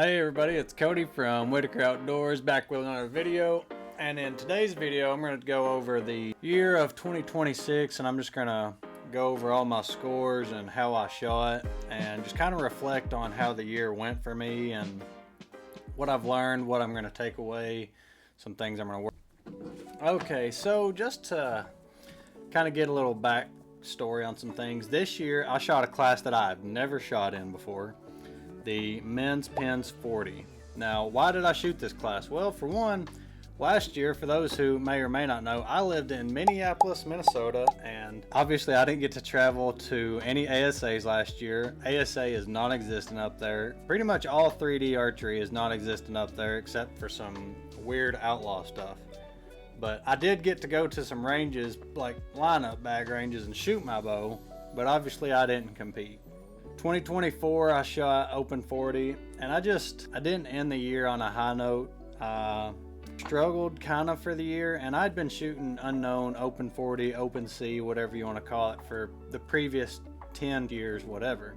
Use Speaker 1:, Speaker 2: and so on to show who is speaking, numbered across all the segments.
Speaker 1: Hey everybody, it's Cody from Whitaker Outdoors back with another video. And in today's video, I'm going to go over the year of 2026 and I'm just going to go over all my scores and how I shot and just kind of reflect on how the year went for me and what I've learned, what I'm going to take away, some things I'm going to work. Okay, so just to kind of get a little backstory on some things, this year I shot a class that I've never shot in before. The men's pins 40. Now, why did I shoot this class? Well, for one, last year, for those who may or may not know, I lived in Minneapolis, Minnesota, and obviously I didn't get to travel to any ASAs last year. ASA is non-existent up there. Pretty much all 3D archery is non-existent up there except for some weird outlaw stuff. But I did get to go to some ranges, like lineup bag ranges, and shoot my bow, but obviously I didn't compete. 2024 I shot open 40 and I didn't end the year on a high note. Struggled kind of for the year, and I'd been shooting unknown open 40, open C, whatever you want to call it, for the previous 10 years, whatever.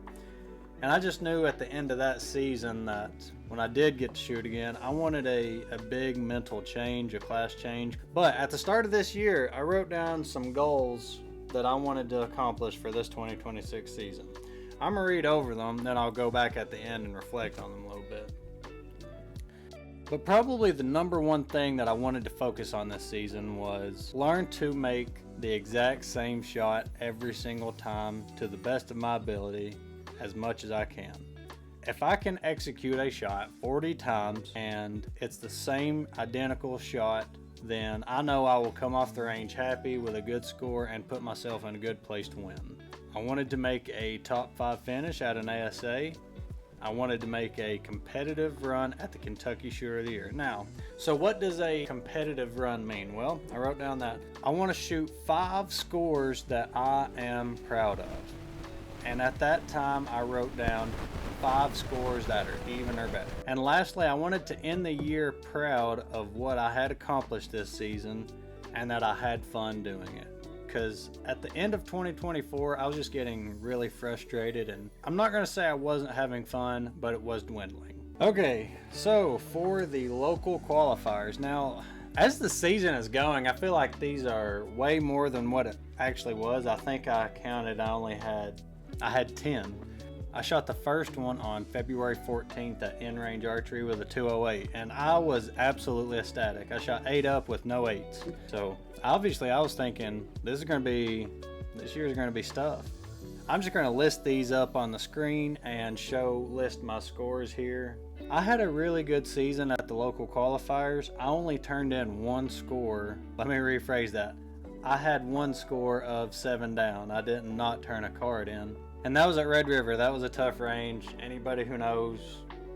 Speaker 1: And I just knew at the end of that season that when I did get to shoot again, I wanted a big mental change, a class change. But at the start of this year, I wrote down some goals that I wanted to accomplish for this 2026 season. I'm gonna read over them, then I'll go back at the end and reflect on them a little bit. But probably the number one thing that I wanted to focus on this season was learn to make the exact same shot every single time to the best of my ability, as much as I can. If I can execute a shot 40 times and it's the same identical shot, then I know I will come off the range happy with a good score and put myself in a good place to win. I wanted to make a top 5 finish at an ASA. I wanted to make a competitive run at the Kentucky Shooter of the Year. Now, so what does a competitive run mean? Well, I wrote down that I want to shoot 5 scores that I am proud of. And at that time, I wrote down 5 scores that are even or better. And lastly, I wanted to end the year proud of what I had accomplished this season and that I had fun doing it. Because at the end of 2024, I was just getting really frustrated, and I'm not going to say I wasn't having fun, but it was dwindling. Okay, so for the local qualifiers. Now, as the season is going, I feel like these are way more than what it actually was. I think I counted, I had 10. I shot the first one on February 14th at In-Range Archery with a 208, and I was absolutely ecstatic. I shot 8 up with no 8s. So obviously I was thinking this year's gonna be stuff. I'm just gonna list these up on the screen and list my scores here. I had a really good season at the local qualifiers. I only turned in 1 score. Let me rephrase that. I had 1 score of 7 down. I did not turn a card in. And that was at Red River. That was a tough range. Anybody who knows,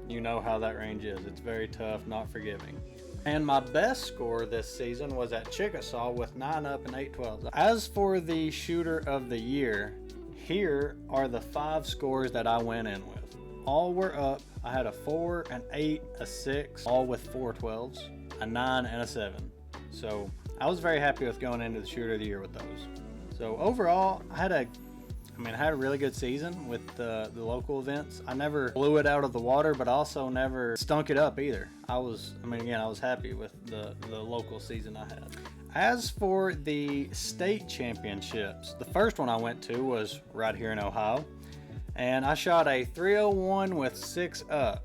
Speaker 1: you know how that range is. It's very tough, not forgiving. And my best score this season was at Chickasaw with 9 up and 8 12s. As for the Shooter of the Year, here are the 5 scores that I went in with. All were up. I had a 4, an 8, a 6, all with 4 12s, a 9, and a 7. So I was very happy with going into the Shooter of the Year with those. So overall, I had a really good season with the local events. I never blew it out of the water, but also never stunk it up either. I was happy with the local season I had. As for the state championships, the first one I went to was right here in Ohio, and I shot a 301 with 6 up,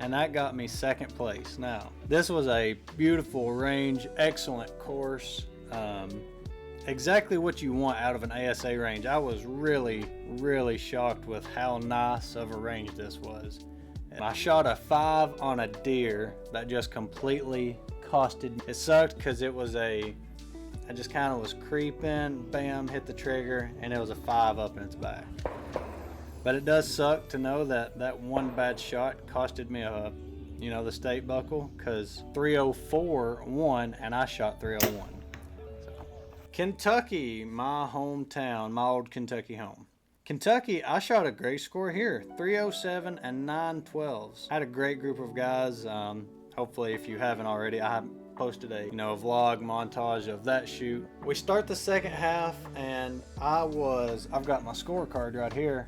Speaker 1: and that got me 2nd place. Now, this was a beautiful range, excellent course, exactly what you want out of an ASA range. I was really, really shocked with how nice of a range this was. And I shot a 5 on a deer that just completely costed me. It sucked because I just kind of was creeping, bam, hit the trigger, and it was a 5 up in its back. But it does suck to know that one bad shot costed me the state buckle, because 304 won and I shot 301. Kentucky, my hometown, my old Kentucky home. Kentucky, I shot a great score here, 307 and 9 12s. I had a great group of guys. Hopefully, if you haven't already, I posted a vlog montage of that shoot. We start the second half, and I've got my scorecard right here.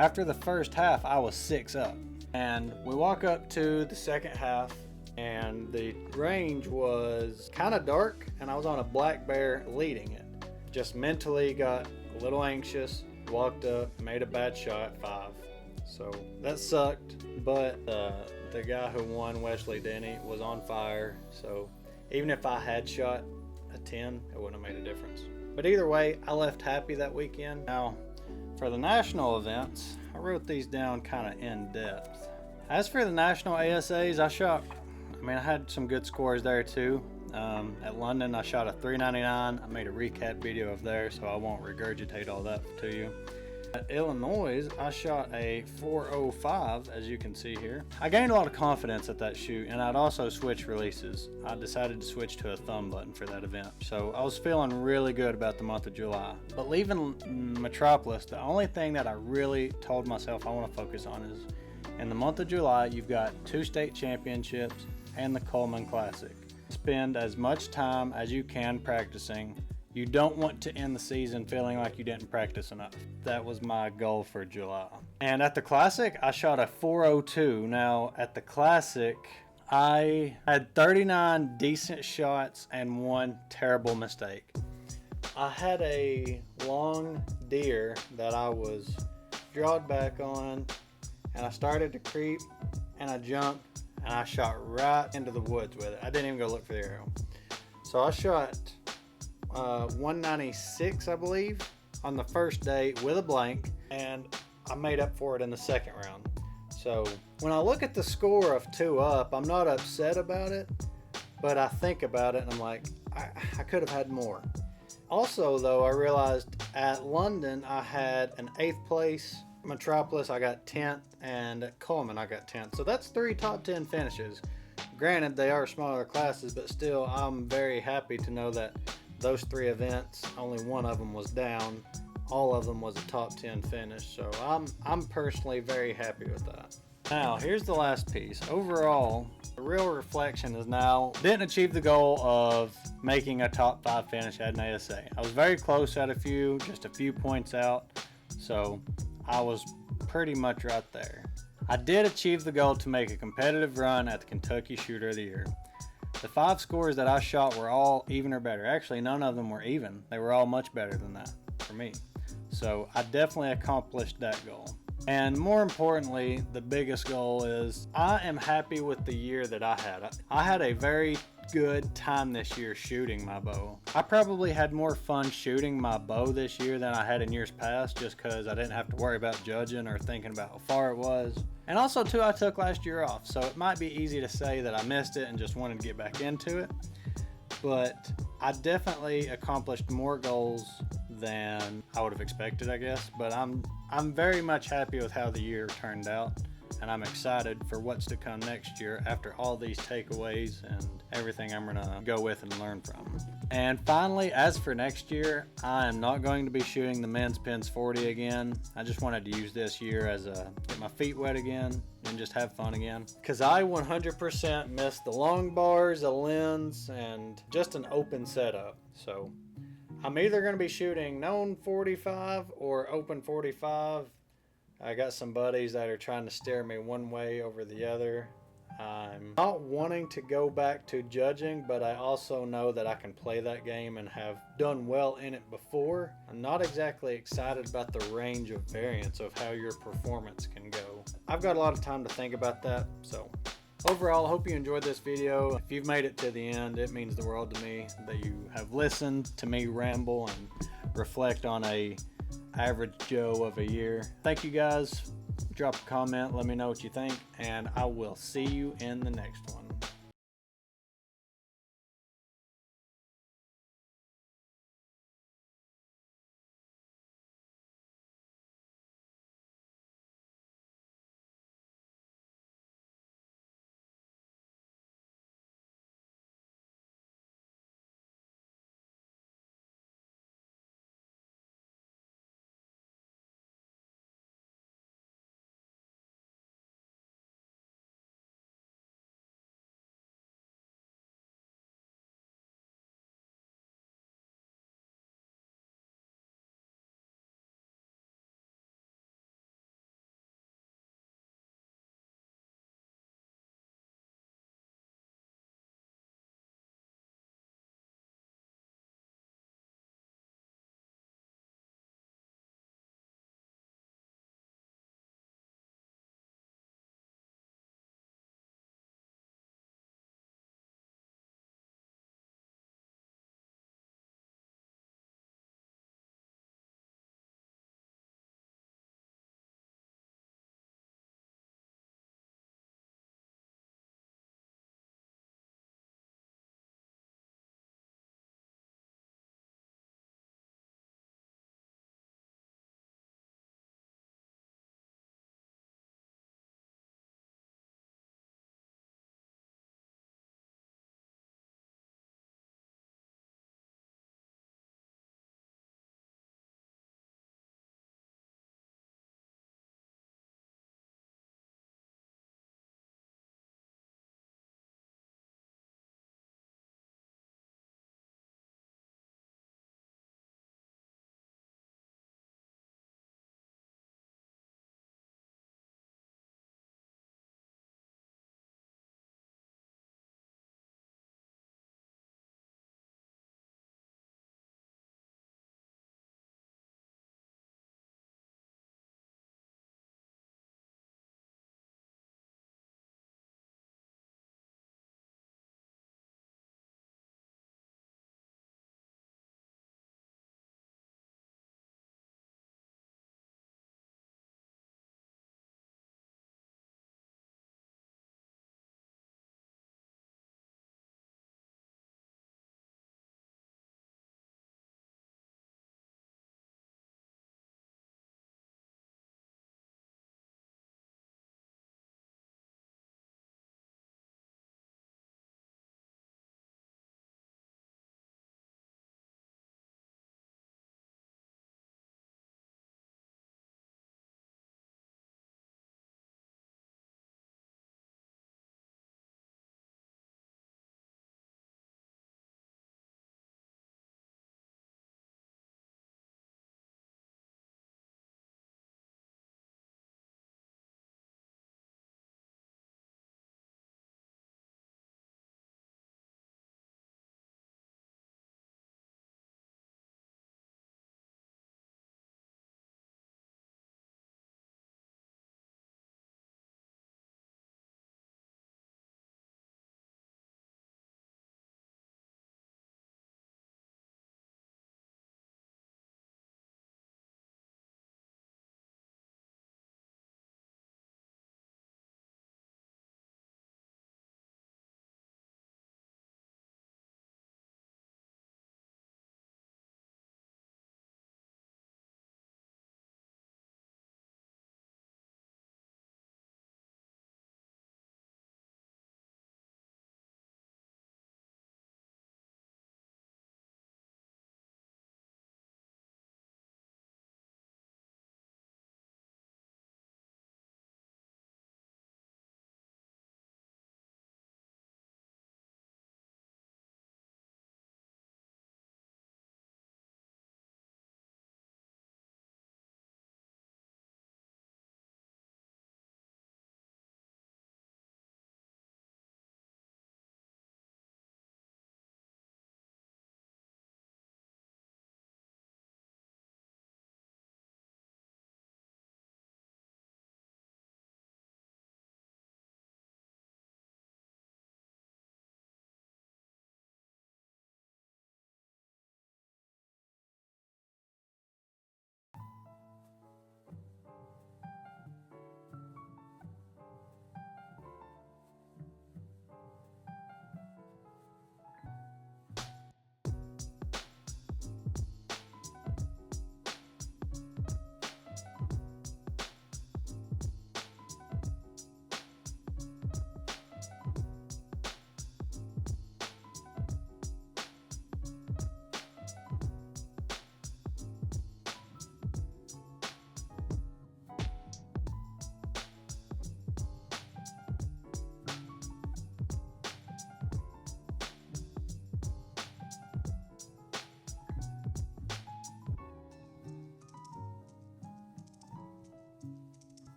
Speaker 1: After the first half, I was 6 up. And we walk up to the second half, and the range was kind of dark, and I was on a black bear leading it. Just mentally got a little anxious, walked up, made a bad shot, 5. So that sucked, but the guy who won, Wesley Denny, was on fire. So even if I had shot a 10, it wouldn't have made a difference. But either way, I left happy that weekend. Now, for the national events, I wrote these down kind of in depth. As for the national ASAs, I had some good scores there too. At London, I shot a 399. I made a recap video of there, so I won't regurgitate all that to you. At Illinois, I shot a 405, as you can see here. I gained a lot of confidence at that shoot, and I'd also switch releases. I decided to switch to a thumb button for that event, so I was feeling really good about the month of July. But leaving Metropolis, the only thing that I really told myself I want to focus on is, in the month of July, you've got 2 state championships and the Coleman Classic. Spend as much time as you can practicing. You don't want to end the season feeling like you didn't practice enough. That was my goal for July. And at the Classic, I shot a 402. Now, at the Classic, I had 39 decent shots and 1 terrible mistake. I had a long deer that I was drawed back on, and I started to creep, and I jumped, and I shot right into the woods with it. I didn't even go look for the arrow. So I shot 196, I believe, on the first day with a blank, and I made up for it in the second round. So when I look at the score of 2 up, I'm not upset about it, but I think about it and I'm like, I could have had more. Also though, I realized at London I had an 8th place, Metropolis I got 10th, and at Coleman I got 10th. So that's 3 top 10 finishes. Granted, they are smaller classes, but still I'm very happy to know that those 3 events, only one of them was down. All of them was a top 10 finish. So I'm personally very happy with that. Now, here's the last piece. Overall, the real reflection is now, didn't achieve the goal of making a top 5 finish at an ASA. I was very close at just a few points out. So I was pretty much right there. I did achieve the goal to make a competitive run at the Kentucky Shooter of the Year. The 5 scores that I shot were all even or better. Actually, none of them were even. They were all much better than that for me. So I definitely accomplished that goal. And more importantly, the biggest goal is I am happy with the year that I had. I had a very good time this year shooting my bow. I probably had more fun shooting my bow this year than I had in years past, just because I didn't have to worry about judging or thinking about how far it was. And also too, I took last year off, so it might be easy to say that I missed it and just wanted to get back into it. But I definitely accomplished more goals than I would have expected, I guess. But I'm very much happy with how the year turned out, and I'm excited for what's to come next year after all these takeaways and everything I'm gonna go with and learn from. And finally, as for next year, I am not going to be shooting the men's Pins 40 again. I just wanted to use this year as get my feet wet again and just have fun again. Cause I 100% miss the long bars, a lens, and just an open setup. So I'm either gonna be shooting known 45 or open 45. I got some buddies that are trying to steer me one way over the other. I'm not wanting to go back to judging, but I also know that I can play that game and have done well in it before. I'm not exactly excited about the range of variance of how your performance can go. I've got a lot of time to think about that, so overall, I hope you enjoyed this video. If you've made it to the end, it means the world to me that you have listened to me ramble and reflect on a average Joe of a year. Thank you guys. Drop a comment, let me know what you think, and I will see you in the next one.